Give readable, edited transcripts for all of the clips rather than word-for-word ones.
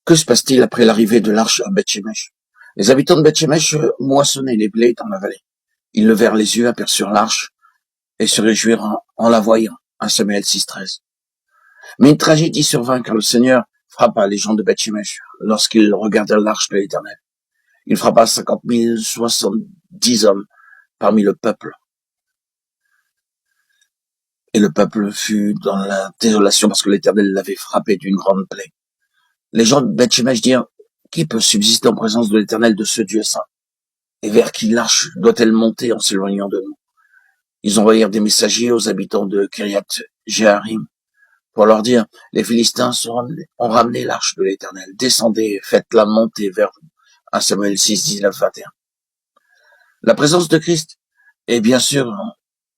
Que se passe-t-il après l'arrivée de l'arche à Beth-Shemesh? Les habitants de Beth-Shemesh moissonnaient les blés dans la vallée. Ils levèrent les yeux, aperçurent l'arche et se réjouirent en la voyant. 1 Samuel 6,13. Mais une tragédie survint car le Seigneur frappa les gens de Beth-Shemesh lorsqu'ils regardèrent l'arche de l'Éternel. Il frappa 50 070 hommes parmi le peuple. Et le peuple fut dans la désolation parce que l'Éternel l'avait frappé d'une grande plaie. Les gens de Beth-Shemesh dirent: qui peut subsister en présence de l'Éternel, de ce Dieu saint? Et vers qui l'arche doit-elle monter en s'éloignant de nous? Ils envoyèrent des messagers aux habitants de Kiriath-Jearim pour leur dire: les Philistins ont ramené l'arche de l'Éternel. Descendez, faites-la monter vers vous. 1 Samuel 6, 19, 21. La présence de Christ est bien sûr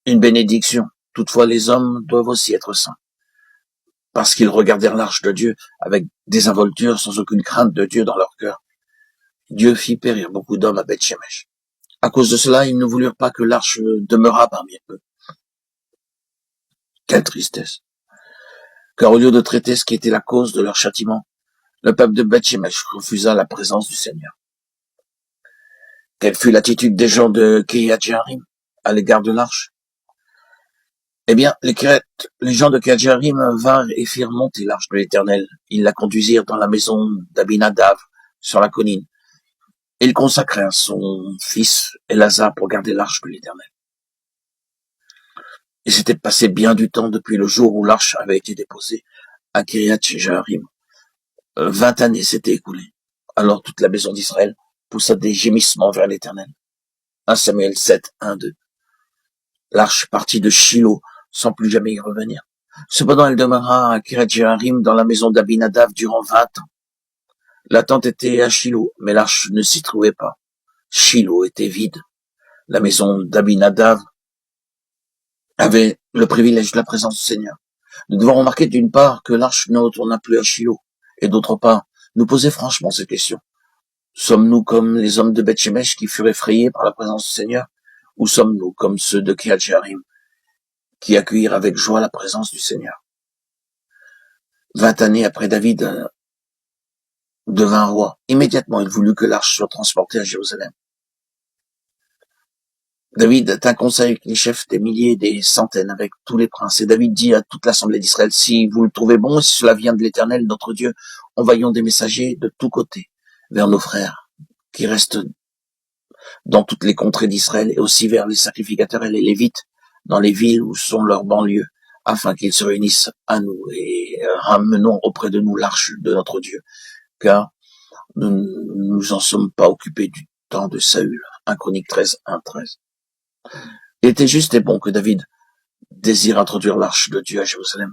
une bénédiction. Toutefois, les hommes doivent aussi être saints, parce qu'ils regardèrent l'arche de Dieu avec désinvolture, sans aucune crainte de Dieu dans leur cœur. Dieu fit périr beaucoup d'hommes à Beth-Shemesh. À cause de cela, ils ne voulurent pas que l'arche demeurât parmi eux. Quelle tristesse! Car au lieu de traiter ce qui était la cause de leur châtiment, le peuple de Beth-Shemesh refusa la présence du Seigneur. Quelle fut l'attitude des gens de Kiriath-Jearim à l'égard de l'arche? Eh bien, les gens de Kiriath-Jearim vinrent et firent monter l'arche de l'Éternel. Ils la conduisirent dans la maison d'Abinadav sur la colline. Et ils consacrèrent son fils Elazar pour garder l'arche de l'Éternel. Il s'était passé bien du temps depuis le jour où l'arche avait été déposée à Kiriath-Jearim. 20 années s'étaient écoulées. Alors toute la maison d'Israël poussa des gémissements vers l'Éternel. 1 Samuel 7, 1, 2. L'arche partit de Shilo sans plus jamais y revenir. Cependant, elle demeura à Kiriath-Jearim dans la maison d'Abinadav durant 20 ans. La tente était à Shilo, mais l'arche ne s'y trouvait pas. Shilo était vide. La maison d'Abinadav avait le privilège de la présence du Seigneur. Nous devons remarquer d'une part que l'arche ne retourna plus à Shilo, et d'autre part, nous poser franchement cette question. Sommes-nous comme les hommes de Beth-Shemesh qui furent effrayés par la présence du Seigneur, ou sommes-nous comme ceux de Kiriath-Jearim qui accueillirent avec joie la présence du Seigneur? 20 années après, David devint roi. Immédiatement, il voulut que l'arche soit transportée à Jérusalem. David tint conseil avec les chefs des milliers et des centaines, avec tous les princes. Et David dit à toute l'assemblée d'Israël: si vous le trouvez bon, si cela vient de l'Éternel, notre Dieu, envoyons des messagers de tous côtés vers nos frères qui restent dans toutes les contrées d'Israël, et aussi vers les sacrificateurs et les Lévites dans les villes où sont leurs banlieues, afin qu'ils se réunissent à nous et ramenons auprès de nous l'arche de notre Dieu, car nous ne nous en sommes pas occupés du temps de Saül. 1 Chroniques 13, 1, 13. Il était juste et bon que David désire introduire l'arche de Dieu à Jérusalem.